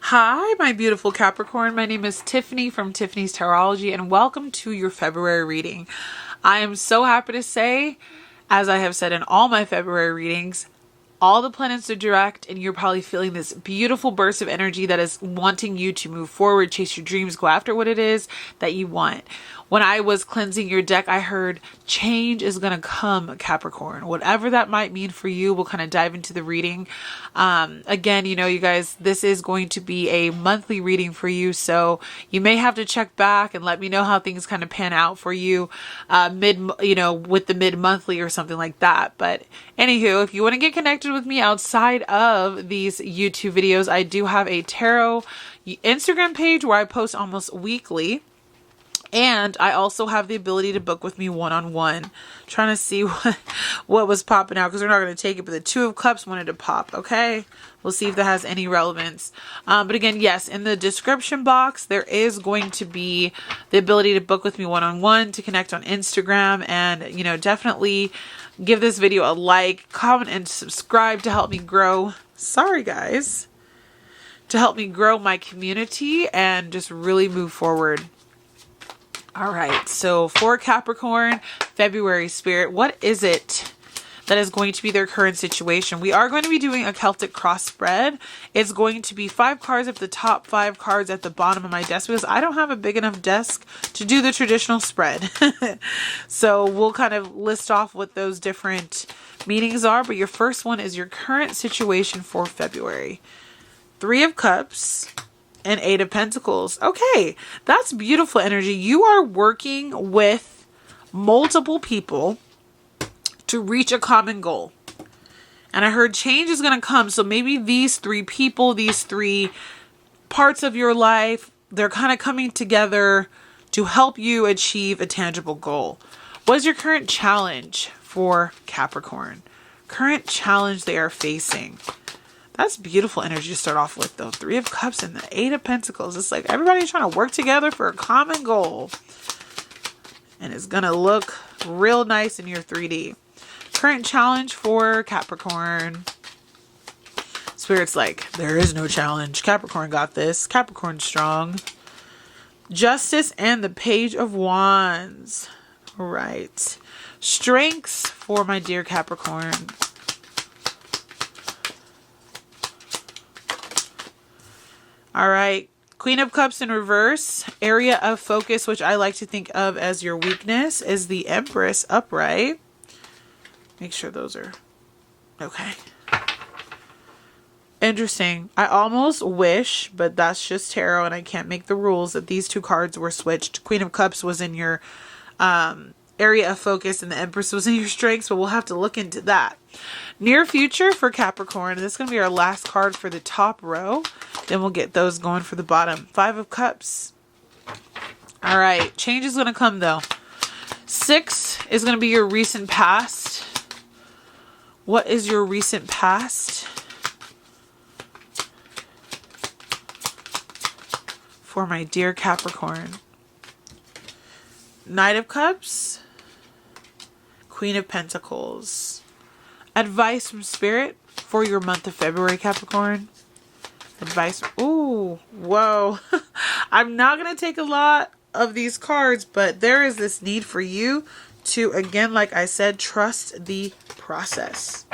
Hi, my beautiful Capricorn. My name is Tiffany from Tiffany's Tarology, and welcome to your February reading. I am so happy to say, as I have said in all my February readings, all the planets are direct, and you're probably feeling this beautiful burst of energy that is wanting you to move forward, chase your dreams, go after what it is that you want. When I was cleansing your deck, I heard change is going to come, Capricorn. Whatever that might mean for you, we'll kind of dive into the reading. Again, you guys, this is going to be a monthly reading for you. So you may have to check back and let me know how things kind of pan out for you with the mid-monthly or something like that. But anywho, if you want to get connected with me outside of these YouTube videos, I do have a tarot Instagram page where I post almost weekly. And I also have the ability to book with me one-on-one. Trying to see what was popping out because we're not going to take it. But the Two of Cups wanted to pop. Okay. We'll see if that has any relevance. But again, yes, in the description box, there is going to be the ability to book with me one-on-one, to connect on Instagram. And, definitely give this video a like, comment, and subscribe to help me grow. Sorry, guys. To help me grow my community and just really move forward. All right, so for Capricorn, February spirit, what is it that is going to be their current situation? We are going to be doing a Celtic cross spread. It's going to be 5 cards at the top, 5 cards at the bottom of my desk because I don't have a big enough desk to do the traditional spread. So we'll kind of list off what those different meanings are. But your first one is your current situation for February. 3 of Cups. And 8 of Pentacles. Okay, that's beautiful energy. You are working with multiple people to reach a common goal. And I heard change is going to come. So maybe these 3 people, these 3 parts of your life, they're kind of coming together to help you achieve a tangible goal. What is your current challenge for Capricorn? Current challenge they are facing. That's beautiful energy to start off with, though. 3 of Cups and the 8 of Pentacles. It's like everybody's trying to work together for a common goal. And it's going to look real nice in your 3D. Current challenge for Capricorn. Spirit's like, there is no challenge. Capricorn got this. Capricorn's strong. Justice and the Page of Wands. All right. Strengths for my dear Capricorn. All right, Queen of Cups in reverse. Area of focus, which I like to think of as your weakness, is the Empress upright. Make sure those are okay. Interesting. I almost wish, but that's just tarot and I can't make the rules, that these 2 cards were switched. Queen of Cups was in your area of focus and the Empress was in your strengths, but we'll have to look into that. Near future for Capricorn. This is going to be our last card for the top row. Then we'll get those going for the bottom. 5 of Cups. All right. Change is going to come, though. 6 is going to be your recent past. What is your recent past? For my dear Capricorn. Knight of Cups. Queen of Pentacles. Advice from Spirit for your month of February, Capricorn. Advice. Ooh, whoa. I'm not going to take a lot of these cards, but there is this need for you to, again, like I said, trust the process.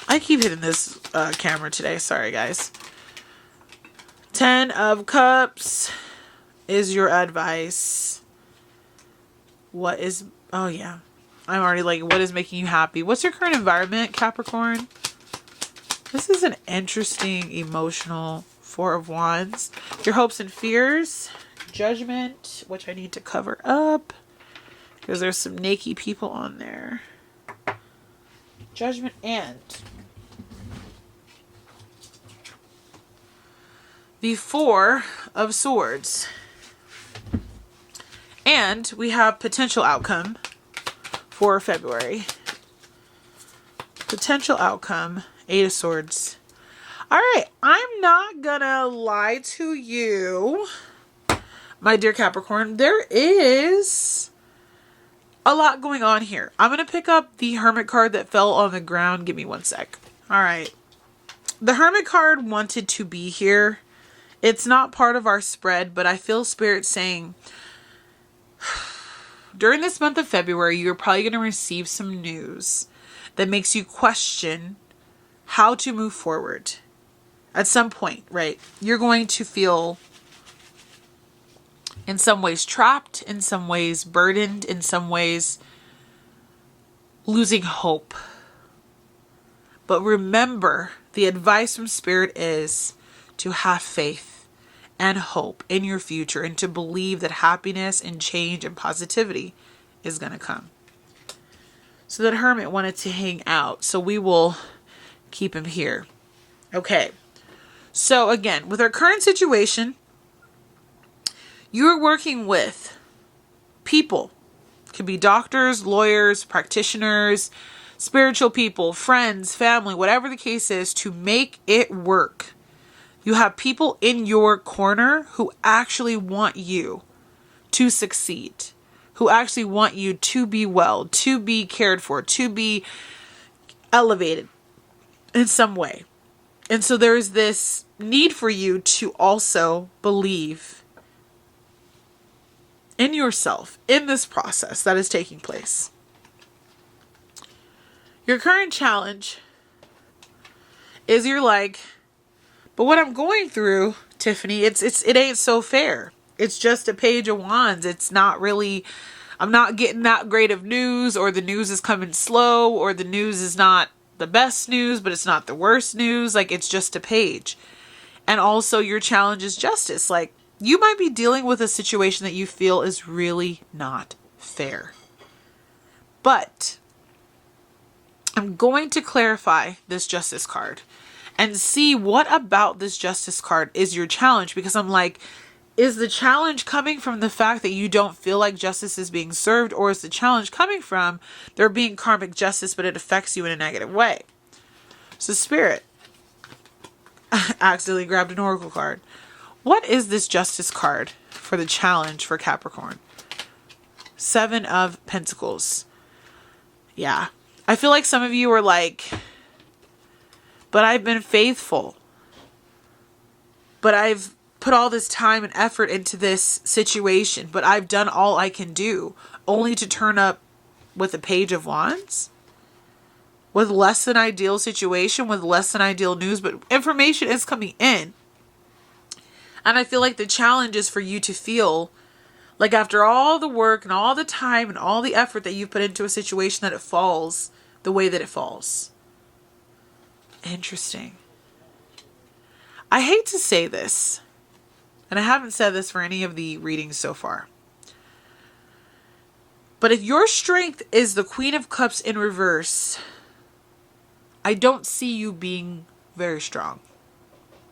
I keep hitting this camera today. Sorry, guys. 10 of Cups is your advice. What is... Oh, yeah. I'm already like, what is making you happy? What's your current environment, Capricorn? This is an interesting, emotional 4 of Wands. Your hopes and fears. Judgment, which I need to cover up. Because there's some naked people on there. Judgment and the 4 of Swords. And we have potential outcome for February. Potential outcome. 8 of Swords. All right. I'm not gonna lie to you, my dear Capricorn. There is a lot going on here. I'm gonna pick up the Hermit card that fell on the ground. Give me one sec. All right. The Hermit card wanted to be here. It's not part of our spread, but I feel Spirit saying during this month of February, you're probably going to receive some news that makes you question how to move forward. At some point, right? You're going to feel in some ways trapped, in some ways burdened, in some ways losing hope. But remember, the advice from Spirit is to have faith and hope in your future and to believe that happiness and change and positivity is going to come. So that Hermit wanted to hang out, so we will keep him here. Okay. So again, with our current situation, you're working with people. It could be doctors, lawyers, practitioners, spiritual people, friends, family, whatever the case is, to make it work. You have people in your corner who actually want you to succeed, who actually want you to be well, to be cared for, to be elevated in some way. And so there is this need for you to also believe in yourself, in this process that is taking place. Your current challenge is you're like, but what I'm going through, Tiffany, it ain't so fair. It's just a page of wands. It's not really, I'm not getting that great of news, or the news is coming slow, or the news is not the best news, but it's not the worst news. Like, it's just a page. And also your challenge is justice. Like, you might be dealing with a situation that you feel is really not fair. But I'm going to clarify this justice card and see what about this justice card is your challenge, because I'm like, is the challenge coming from the fact that you don't feel like justice is being served, or is the challenge coming from there being karmic justice, but it affects you in a negative way? So Spirit, accidentally grabbed an oracle card. What is this justice card for the challenge for Capricorn? 7 of Pentacles. Yeah. I feel like some of you are like, but I've been faithful. But I've put all this time and effort into this situation, but I've done all I can do, only to turn up with a page of wands? With less than ideal situation, with less than ideal news, but information is coming in. And I feel like the challenge is for you to feel like after all the work and all the time and all the effort that you've put into a situation, that it falls the way that it falls. Interesting. I hate to say this, and I haven't said this for any of the readings so far, but if your strength is the Queen of Cups in reverse, I don't see you being very strong.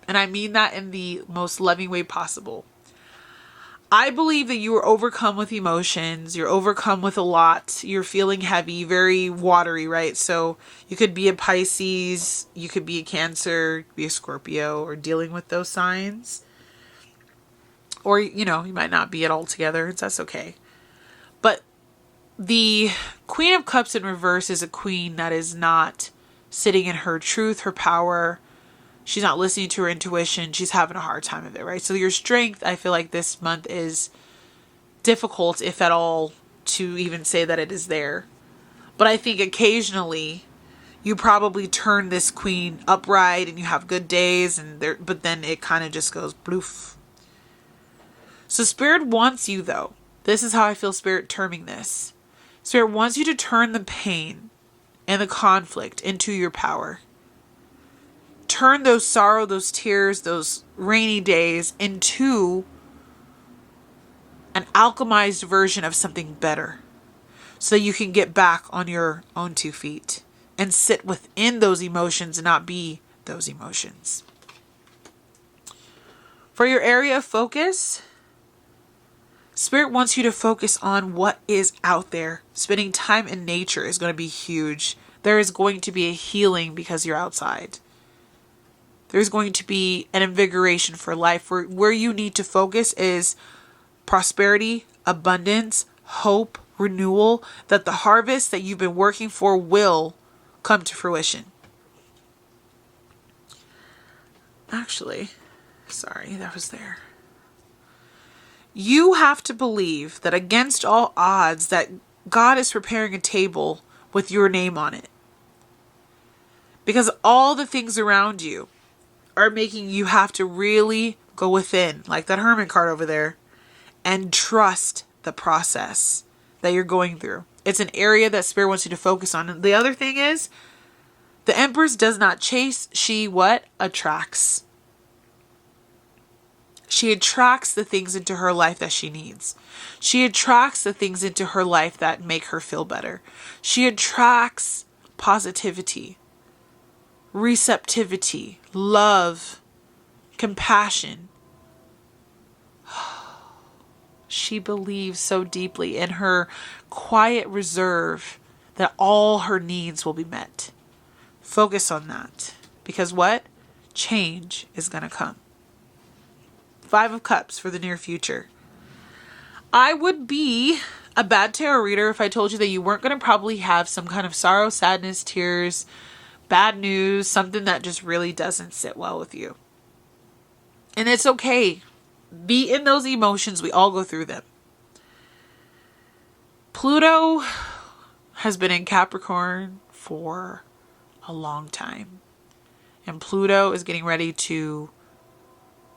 And I mean that in the most loving way possible. I believe that you are overcome with emotions. You're overcome with a lot. You're feeling heavy, very watery, right? So you could be a Pisces, you could be a Cancer, you could be a Scorpio, or dealing with those signs. Or, you know, you might not be it all together. That's okay. But the Queen of Cups in reverse is a queen that is not sitting in her truth, her power. She's not listening to her intuition. She's having a hard time of it, right? So your strength, I feel like this month is difficult, if at all, to even say that it is there. But I think occasionally you probably turn this queen upright and you have good days, but then it kind of just goes bloof. So Spirit wants you, though. This is how I feel Spirit terming this. Spirit wants you to turn the pain and the conflict into your power. Turn those sorrow, those tears, those rainy days into an alchemized version of something better, so you can get back on your own 2 feet and sit within those emotions and not be those emotions. For your area of focus, Spirit wants you to focus on what is out there. Spending time in nature is going to be huge. There is going to be a healing because you're outside. There's going to be an invigoration for life. Where you need to focus is prosperity, abundance, hope, renewal, that the harvest that you've been working for will come to fruition. Actually, sorry, that was there. You have to believe that against all odds that God is preparing a table with your name on it. Because all the things around you are making you have to really go within, like that Hermit card over there, and trust the process that you're going through. It's an area that Spirit wants you to focus on. And the other thing is, the Empress does not chase, she what? Attracts. She attracts the things into her life that she needs. She attracts the things into her life that make her feel better. She attracts positivity, receptivity, love, compassion. She believes so deeply in her quiet reserve that all her needs will be met. Focus on that. Because what? Change is going to come. 5 of Cups for the near future. I would be a bad tarot reader if I told you that you weren't going to probably have some kind of sorrow, sadness, tears, bad news, something that just really doesn't sit well with you. And it's okay. Be in those emotions. We all go through them. Pluto has been in Capricorn for a long time. And Pluto is getting ready to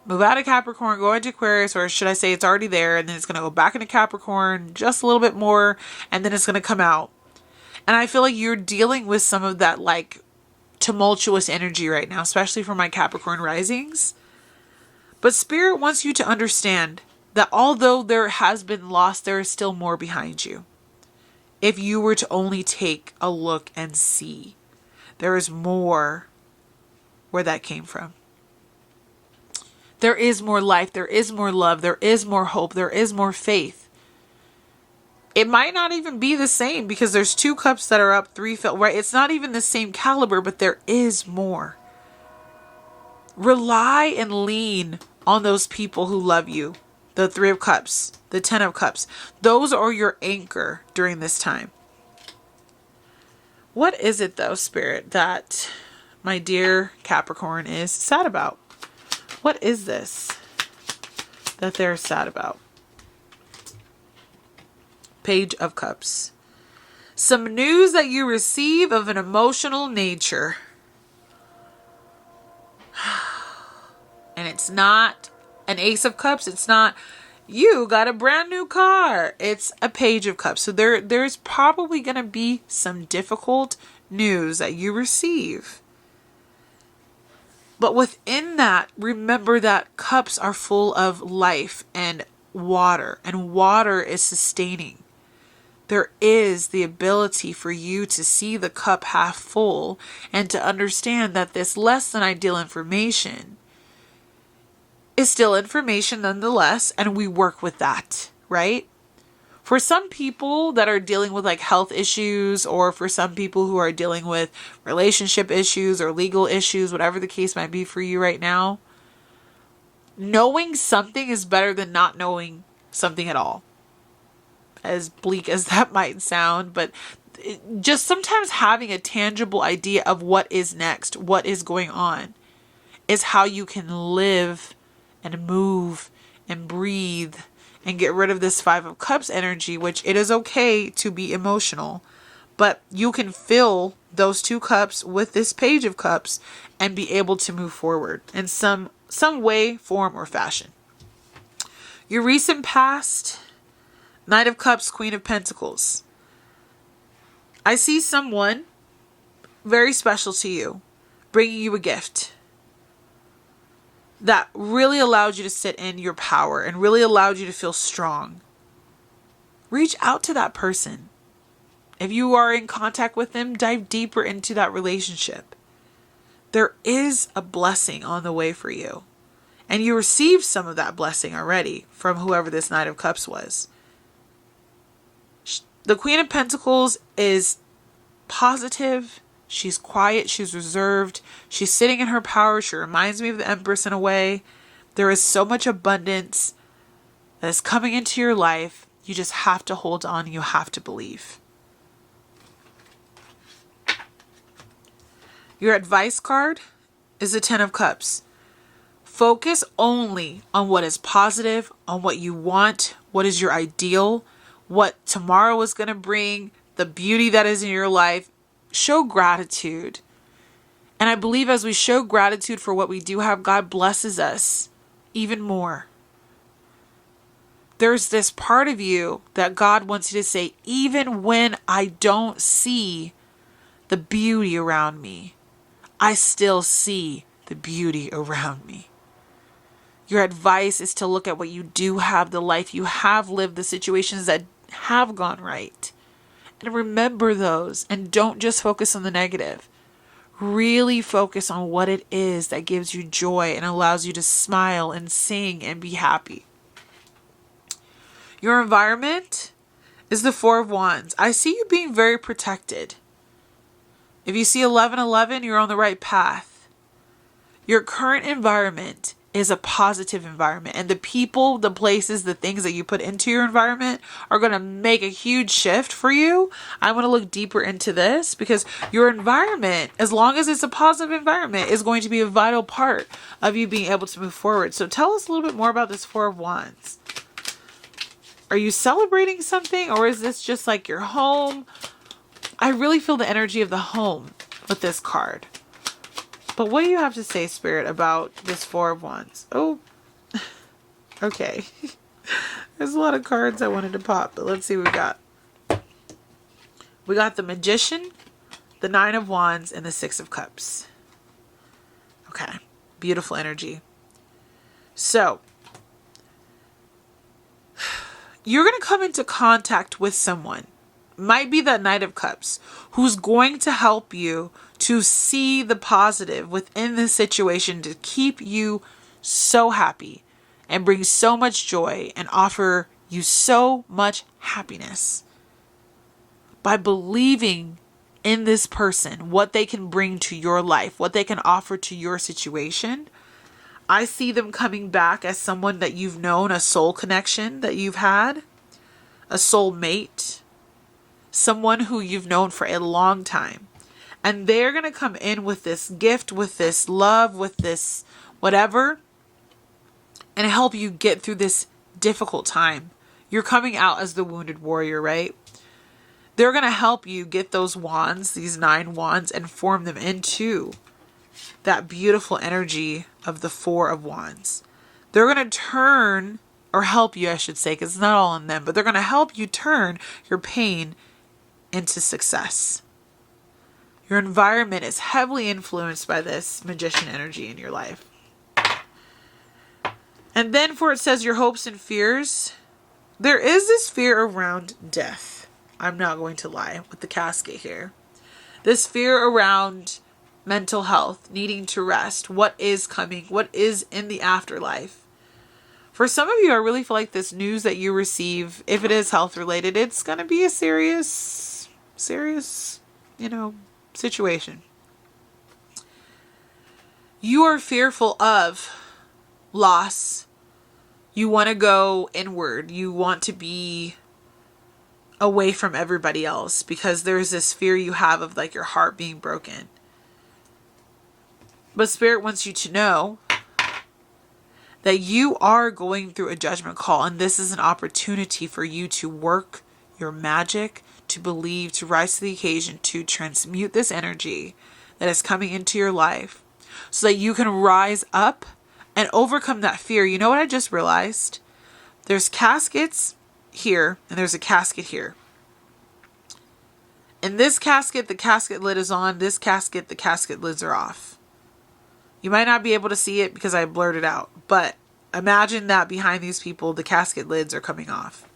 move out of Capricorn, go into Aquarius, or should I say it's already there, and then it's going to go back into Capricorn just a little bit more, and then it's going to come out. And I feel like you're dealing with some of that like tumultuous energy right now, especially for my Capricorn risings. But Spirit wants you to understand that although there has been loss, there is still more behind you. If you were to only take a look and see, there is more where that came from. There is more life, there is more love, there is more hope, there is more faith. It might not even be the same because there's 2 cups that are up, 3 fell, right? It's not even the same caliber, but there is more. Rely and lean on those people who love you. The 3 of Cups, the 10 of Cups. Those are your anchor during this time. What is it though, Spirit, that my dear Capricorn is sad about? What is this that they're sad about? Page of Cups. Some news that you receive of an emotional nature. And it's not an Ace of Cups. It's not, you got a brand new car. It's a Page of Cups. So there's probably going to be some difficult news that you receive. But within that, remember that cups are full of life and water is sustaining. There is the ability for you to see the cup half full and to understand that this less than ideal information is still information nonetheless, and we work with that, right? For some people that are dealing with like health issues, or for some people who are dealing with relationship issues or legal issues, whatever the case might be for you right now, knowing something is better than not knowing something at all. As bleak as that might sound, but just sometimes having a tangible idea of what is next, what is going on, is how you can live and move and breathe and get rid of this 5 of Cups energy, which it is okay to be emotional, but you can fill those 2 cups with this Page of Cups and be able to move forward in some way, form, or fashion. Your recent past, Knight of Cups, Queen of Pentacles. I see someone very special to you bringing you a gift that really allowed you to sit in your power and really allowed you to feel strong. Reach out to that person. If you are in contact with them, dive deeper into that relationship. There is a blessing on the way for you. And you received some of that blessing already from whoever this Knight of Cups was. The Queen of Pentacles is positive. She's quiet. She's reserved. She's sitting in her power. She reminds me of the Empress in a way. There is so much abundance that is coming into your life. You just have to hold on. You have to believe. Your advice card is the 10 of Cups. Focus only on what is positive, on what you want, what is your ideal, what tomorrow is going to bring, the beauty that is in your life. Show gratitude. And I believe as we show gratitude for what we do have, God blesses us even more. There's this part of you that God wants you to say, even when I don't see the beauty around me, I still see the beauty around me. Your advice is to look at what you do have, the life you have lived, the situations that have gone right. And remember those, and don't just focus on the negative. Really focus on what it is that gives you joy and allows you to smile and sing and be happy. Your environment is the Four of Wands. I see you being very protected. If you see 1111, you're on the right path. Your current environment is a positive environment, and the people, the places, the things that you put into your environment are going to make a huge shift for you. I want to look deeper into this because your environment, as long as it's a positive environment, is going to be a vital part of you being able to move forward. So tell us a little bit more about this Four of Wands. Are you celebrating something, or is this just like your home? I really feel the energy of the home with this card. But what do you have to say, Spirit, about this Four of Wands? Oh, okay. There's a lot of cards I wanted to pop, but let's see what we got. We got the Magician, the Nine of Wands, and the Six of Cups. Okay. Beautiful energy. So, you're going to come into contact with someone. Might be that Knight of Cups, who's going to help you to see the positive within this situation, to keep you so happy and bring so much joy and offer you so much happiness. By believing in this person, what they can bring to your life, what they can offer to your situation, I see them coming back as someone that you've known, a soul connection that you've had, a soul mate, someone who you've known for a long time. And they're going to come in with this gift, with this love, with this whatever, and help you get through this difficult time. You're coming out as the wounded warrior, right? They're going to help you get those wands, these 9 wands, and form them into that beautiful energy of the Four of Wands. They're going to turn, or help you, I should say, because it's not all in them, but they're going to help you turn your pain into success. Your environment is heavily influenced by this Magician energy in your life. And then for it says your hopes and fears, there is this fear around death. I'm not going to lie with the casket here. This fear around mental health, needing to rest, what is coming, what is in the afterlife. For some of you, I really feel like this news that you receive, if it is health related, it's going to be a serious, situation. You are fearful of loss. You want to go inward. You want to be away from everybody else because there's this fear you have of like your heart being broken. But Spirit wants you to know that you are going through a judgment call, and this is an opportunity for you to work your magic, to believe, to rise to the occasion, to transmute this energy that is coming into your life so that you can rise up and overcome that fear. You know what I just realized? There's caskets here and there's a casket here. In this casket, the casket lid is on. This casket, the casket lids are off. You might not be able to see it because I blurred it out, but imagine that behind these people, the casket lids are coming off.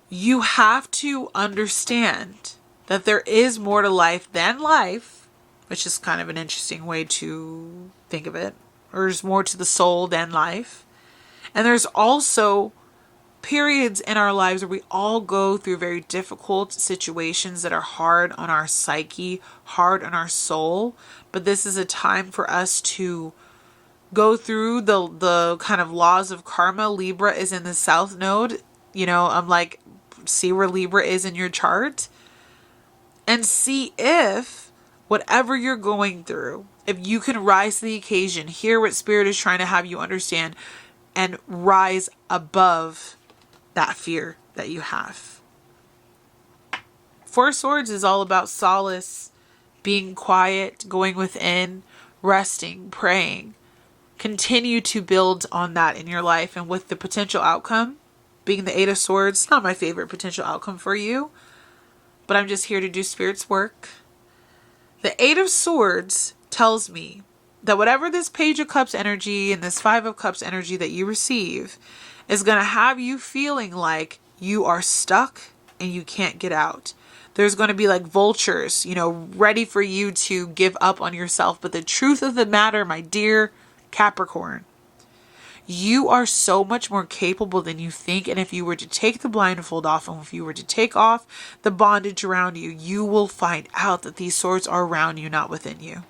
You have to understand that there is more to life than life, which is kind of an interesting way to think of it. Or there's more to the soul than life. And there's also periods in our lives where we all go through very difficult situations that are hard on our psyche, hard on our soul. But this is a time for us to go through the kind of laws of karma. Libra is in the South Node. I'm like, see where Libra is in your chart and see if whatever you're going through If you can rise to the occasion, hear what Spirit is trying to have you understand, and rise above that fear that you have. Four of Swords is all about solace, being quiet, going within, resting, praying. Continue to build on that in your life, and with the potential outcome being the Eight of Swords, not my favorite potential outcome for you, but I'm just here to do Spirit's work. The Eight of Swords tells me that whatever this Page of Cups energy and this Five of Cups energy that you receive is going to have you feeling like you are stuck and you can't get out. There's going to be like vultures, ready for you to give up on yourself. But the truth of the matter, my dear Capricorn, you are so much more capable than you think. And if you were to take the blindfold off, and if you were to take off the bondage around you, you will find out that these swords are around you, not within you.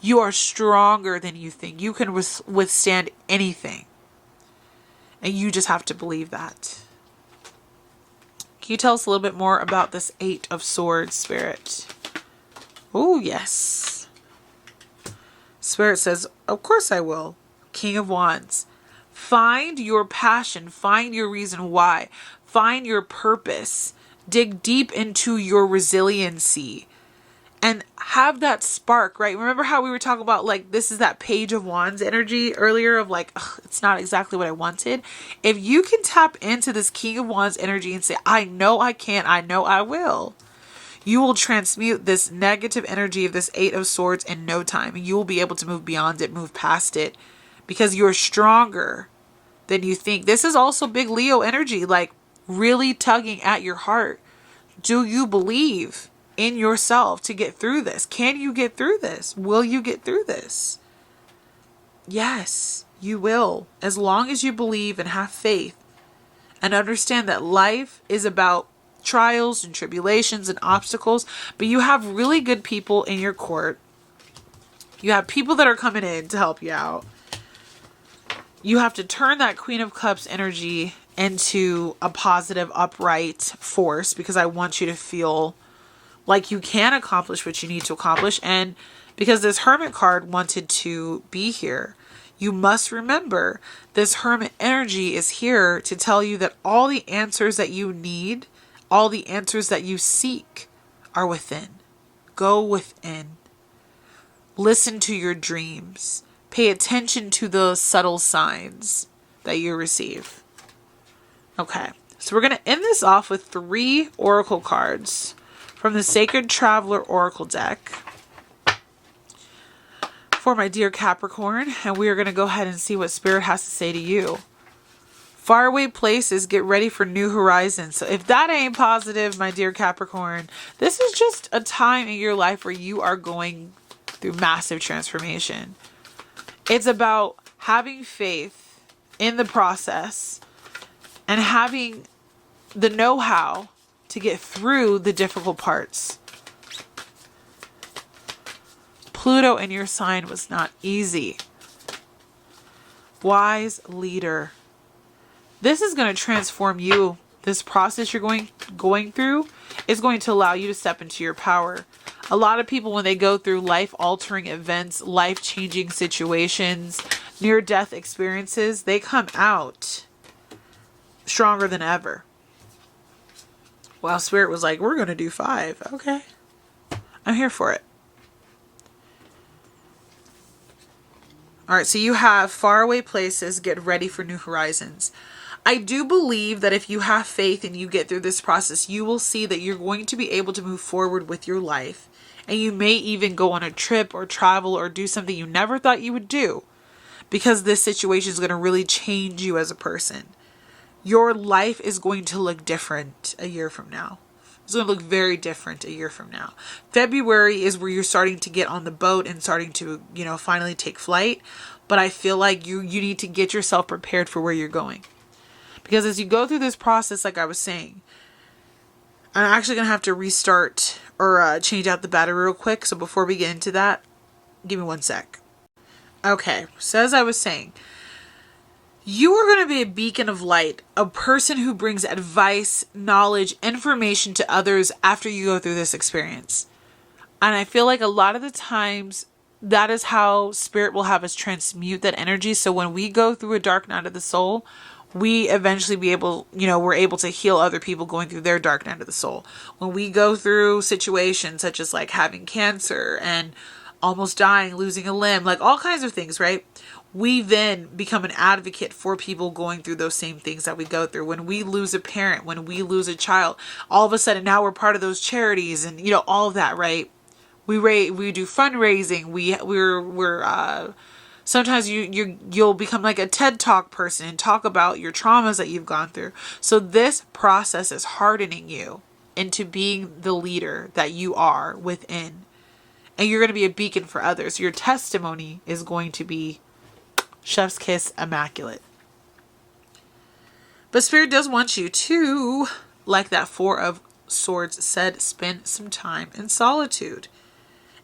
You are stronger than you think. You can withstand anything. And you just have to believe that. Can you tell us a little bit more about this Eight of Swords, Spirit? Oh, yes. Spirit says, of course I will. King of Wands. Find your passion. Find your reason why. Find your purpose. Dig deep into your resiliency. And have that spark, right? Remember how we were talking about, like, this is that Page of Wands energy earlier of like, it's not exactly what I wanted. If you can tap into this King of Wands energy and say, I know I can, I know I will, you will transmute this negative energy of this Eight of Swords in no time. And you will be able to move beyond it, move past it, because you're stronger than you think. This is also big Leo energy, like really tugging at your heart. Do you believe in yourself to get through this? Can you get through this? Will you get through this? Yes, you will. As long as you believe and have faith and understand that life is about trials and tribulations and obstacles, but you have really good people in your court. You have people that are coming in to help you out. You have to turn that Queen of Cups energy into a positive, upright force, because I want you to feel like you can accomplish what you need to accomplish. And because this Hermit card wanted to be here, you must remember this Hermit energy is here to tell you that all the answers that you need, all the answers that you seek are within. Go within. Listen to your dreams. Pay attention to the subtle signs that you receive. Okay, so we're going to end this off with 3 oracle cards from the Sacred Traveler Oracle deck for my dear Capricorn. And we are going to go ahead and see what Spirit has to say to you. Faraway places, get ready for new horizons. So if that ain't positive, my dear Capricorn, this is just a time in your life where you are going through massive transformation. It's about having faith in the process and having the know-how to get through the difficult parts. Pluto in your sign was not easy. Wise leader. This is going to transform you. This process you're going through is going to allow you to step into your power. A lot of people, when they go through life-altering events, life-changing situations, near-death experiences, they come out stronger than ever. Wow, Spirit was like, we're going to do 5. Okay. I'm here for it. All right, so you have faraway places, get ready for new horizons. I do believe that if you have faith and you get through this process, you will see that you're going to be able to move forward with your life. And you may even go on a trip or travel or do something you never thought you would do, because this situation is going to really change you as a person. Your life is going to look different a year from now. It's going to look very different a year from now. February is where you're starting to get on the boat and starting to, finally take flight. But I feel like you need to get yourself prepared for where you're going. Because as you go through this process, like I was saying, I'm actually going to have to restart or change out the battery real quick. So before we get into that, give me 1 sec. Okay, so as I was saying, you are going to be a beacon of light, a person who brings advice, knowledge, information to others after you go through this experience. And I feel like a lot of the times that is how spirit will have us transmute that energy. So when we go through a dark night of the soul, we eventually we're able to heal other people going through their dark night of the soul. When we go through situations such as like having cancer and almost dying, losing a limb, like all kinds of things, right? We then become an advocate for people going through those same things that we go through. When we lose a parent, when we lose a child, all of a sudden now we're part of those charities and, all of that, right? We do fundraising. We're sometimes you'll become like a TED Talk person and talk about your traumas that you've gone through. So this process is hardening you into being the leader that you are within. And you're going to be a beacon for others. Your testimony is going to be chef's kiss immaculate. But Spirit does want you to, like that Four of Swords said, spend some time in solitude.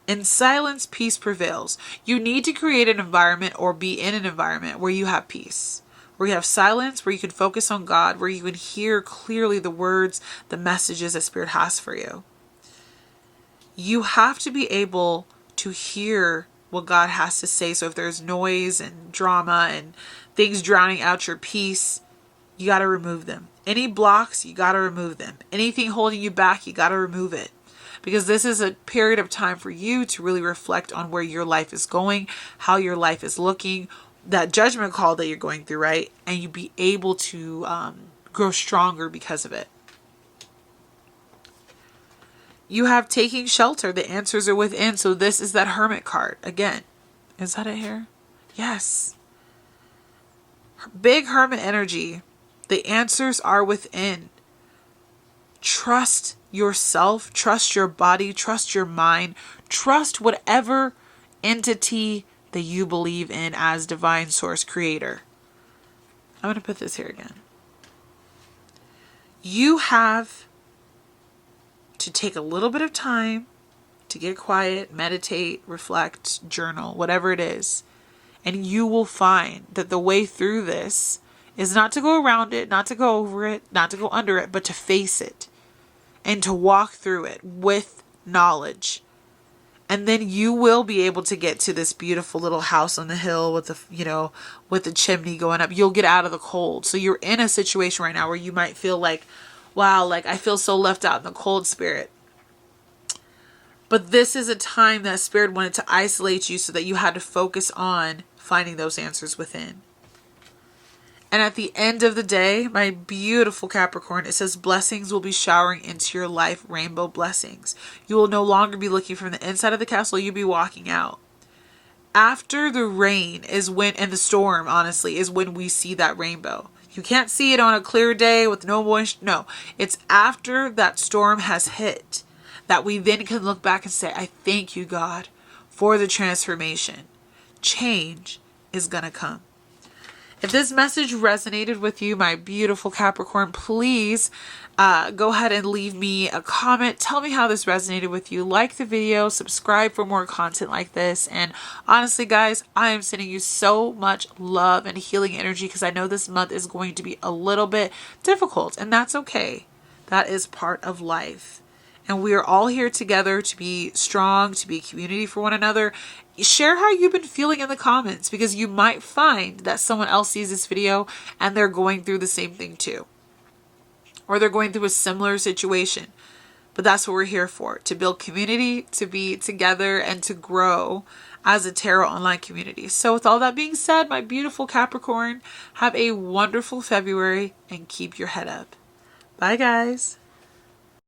In silence, peace prevails. You need to create an environment or be in an environment where you have peace, where you have silence, where you can focus on God, where you can hear clearly the words, the messages that Spirit has for you. You have to be able to hear what God has to say. So if there's noise and drama and things drowning out your peace, you got to remove them. Any blocks, you got to remove them. Anything holding you back, you got to remove it. Because this is a period of time for you to really reflect on where your life is going, how your life is looking, that judgment call that you're going through, right? And you be able to grow stronger because of it. You have taking shelter. The answers are within. So this is that Hermit card. Again, is that it here? Yes. Big Hermit energy. The answers are within. Trust yourself. Trust your body. Trust your mind. Trust whatever entity that you believe in as divine source creator. I'm going to put this here again. You have to take a little bit of time to get quiet, meditate, reflect, journal, whatever it is. And you will find that the way through this is not to go around it, not to go over it, not to go under it, but to face it and to walk through it with knowledge. And then you will be able to get to this beautiful little house on the hill with the, with the chimney going up. You'll get out of the cold. So you're in a situation right now where you might feel like, wow, like I feel so left out in the cold, Spirit. But this is a time that Spirit wanted to isolate you so that you had to focus on finding those answers within. And at the end of the day, my beautiful Capricorn, it says blessings will be showering into your life, rainbow blessings. You will no longer be looking from the inside of the castle, you'll be walking out. After the rain is when, and the storm, honestly, is when we see that rainbow. You can't see it on a clear day with no moisture. No, it's after that storm has hit that we then can look back and say, I thank you, God, for the transformation. Change is going to come. If this message resonated with you, my beautiful Capricorn, please go ahead and leave me a comment. Tell me how this resonated with you. Like the video, subscribe for more content like this. And honestly, guys, I am sending you so much love and healing energy because I know this month is going to be a little bit difficult, and that's okay. That is part of life. And we are all here together to be strong, to be a community for one another. Share how you've been feeling in the comments because you might find that someone else sees this video and they're going through the same thing too. Or they're going through a similar situation. But that's what we're here for, to build community, to be together, and to grow as a tarot online community. So with all that being said, my beautiful Capricorn, have a wonderful February and keep your head up. Bye, guys.